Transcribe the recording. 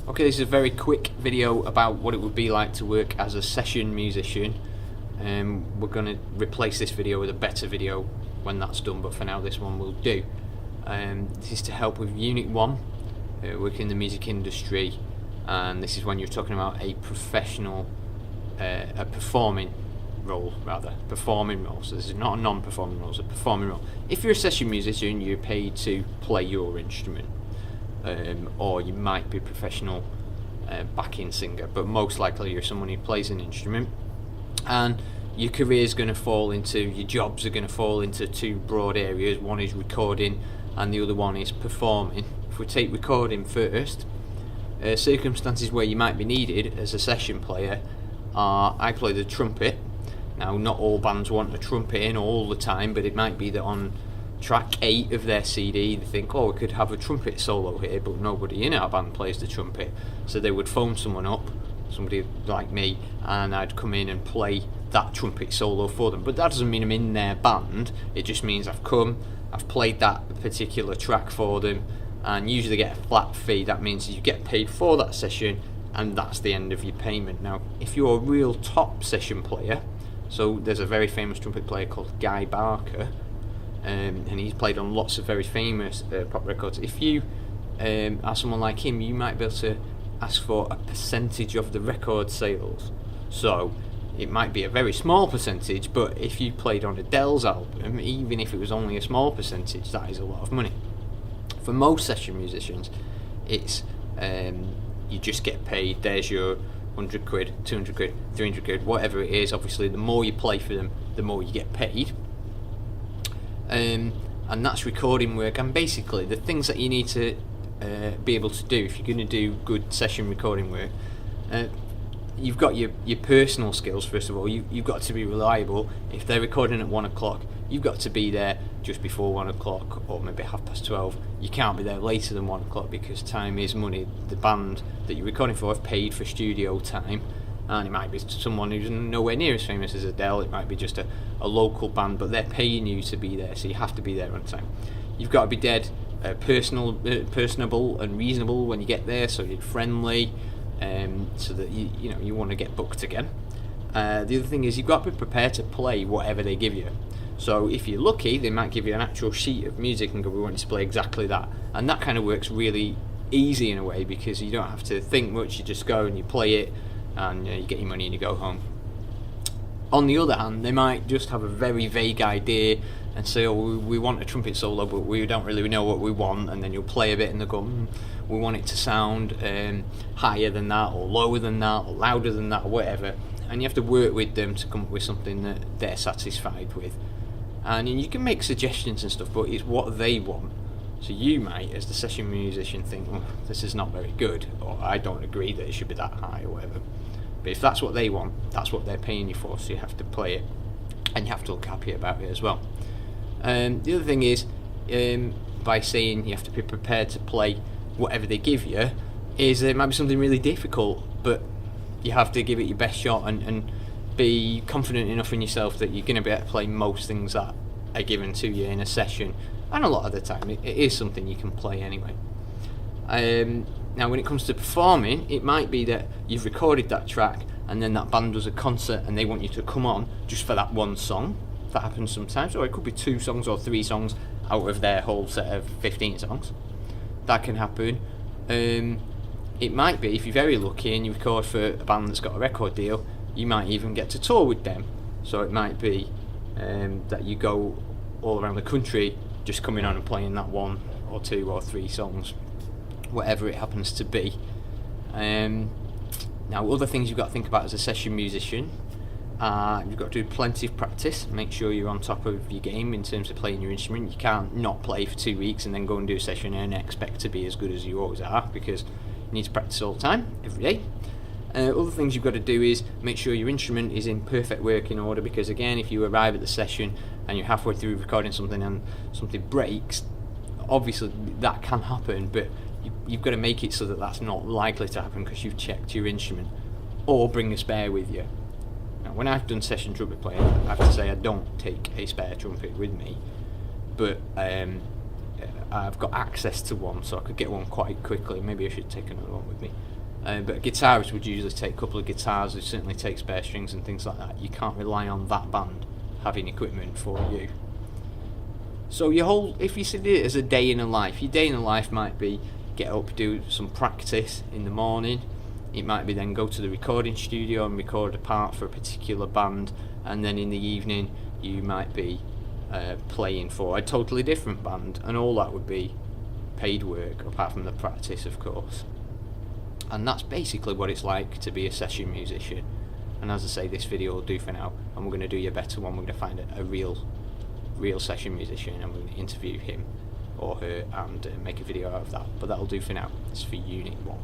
Okay, this is a very quick video about what it would be like to work as a session musician. We're going to replace this video with a better video when that's done, but for now this one will do. This is to help with Unit 1, working in the music industry, and this is when you're talking about a professional, a performing role. So this is not a non-performing role, it's a performing role. If you're a session musician, you're paid to play your instrument. Or you might be a professional backing singer, but most likely you're someone who plays an instrument, and your career's going to fall into, your jobs are going to fall into two broad areas. One is recording and the other one is performing. If we take recording first, circumstances where you might be needed as a session player are, I play the trumpet. Now, not all bands want a trumpet in all the time, but it might be that on track 8 of their CD they think, oh, we could have a trumpet solo here, but nobody in our band plays the trumpet, so they would phone someone up, somebody like me, and I'd come in and play that trumpet solo for them. But that doesn't mean I'm in their band, it just means I've played that particular track for them, and usually get a flat fee. That means you get paid for that session, and that's the end of your payment. Now, if you're a real top session player, so there's a very famous trumpet player called Guy Barker, and he's played on lots of very famous pop records. If you are someone like him, you might be able to ask for a percentage of the record sales. So it might be a very small percentage, but if you played on Adele's album, even if it was only a small percentage, that is a lot of money. For most session musicians, it's you just get paid. There's your 100 quid, 200 quid, 300 quid, whatever it is. Obviously, the more you play for them, the more you get paid. And that's recording work, and basically the things that you need to be able to do if you're going to do good session recording work. You've got your personal skills. First of all, you've got to be reliable. If they're recording at 1 o'clock, you've got to be there just before 1 o'clock, or maybe 12:30. You can't be there later than 1 o'clock, because time is money. The band that you're recording for have paid for studio time, and it might be someone who's nowhere near as famous as Adele. It might be just a local band, but they're paying you to be there, so you have to be there on time. You've got to be dead personable and reasonable when you get there, so you're friendly, so that you want to get booked again. The other thing is, you've got to be prepared to play whatever they give you. So if you're lucky, they might give you an actual sheet of music and go, we want you to play exactly that, and that kind of works really easy in a way, because you don't have to think much. You just go and you play it, and you get your money and you go home. On the other hand, they might just have a very vague idea and say, oh, we want a trumpet solo, but we don't really know what we want, and then you'll play a bit and they'll go, we want it to sound higher than that, or lower than that, or louder than that, or whatever, and you have to work with them to come up with something that they're satisfied with. And you can make suggestions and stuff, but it's what they want. So you might, as the session musician, think, well, this is not very good, or I don't agree that it should be that high, or whatever. But if that's what they want, that's what they're paying you for, so you have to play it, and you have to look happy about it as well. The other thing is, by saying you have to be prepared to play whatever they give you, is that it might be something really difficult, but you have to give it your best shot, and be confident enough in yourself that you're going to be able to play most things that are given to you in a session, and a lot of the time it is something you can play anyway. Now, when it comes to performing, it might be that you've recorded that track, and then that band does a concert and they want you to come on just for that one song. That happens sometimes, or it could be 2 songs or 3 songs out of their whole set of 15 songs. That can happen. It might be, if you're very lucky and you record for a band that's got a record deal, you might even get to tour with them. So it might be that you go all around the country just coming on and playing that 1 or 2 or 3 songs, whatever it happens to be. Now, other things you've got to think about as a session musician, you've got to do plenty of practice. Make sure you're on top of your game in terms of playing your instrument. You can't not play for 2 weeks and then go and do a session and expect to be as good as you always are, because you need to practice all the time, every day. Other things you've got to do is make sure your instrument is in perfect working order, because again, if you arrive at the session and you're halfway through recording something and something breaks, obviously that can happen, but you've got to make it so that that's not likely to happen, because you've checked your instrument. Or bring a spare with you. Now, when I've done session trumpet playing, I have to say I don't take a spare trumpet with me, but I've got access to one, so I could get one quite quickly. Maybe I should take another one with me. But a guitarist would usually take a couple of guitars, they certainly take spare strings and things like that. You can't rely on that band having equipment for you. So if you see it as a day in a life, your day in a life might be get up, do some practice in the morning. It might be then go to the recording studio and record a part for a particular band, and then in the evening you might be playing for a totally different band, and all that would be paid work apart from the practice, of course. And that's basically what it's like to be a session musician. And as I say, this video will do for now, and we're going to do your better one. We're going to find a real session musician, and we're going to interview him or her and make a video out of that. But that'll do for now. It's for Unit 1.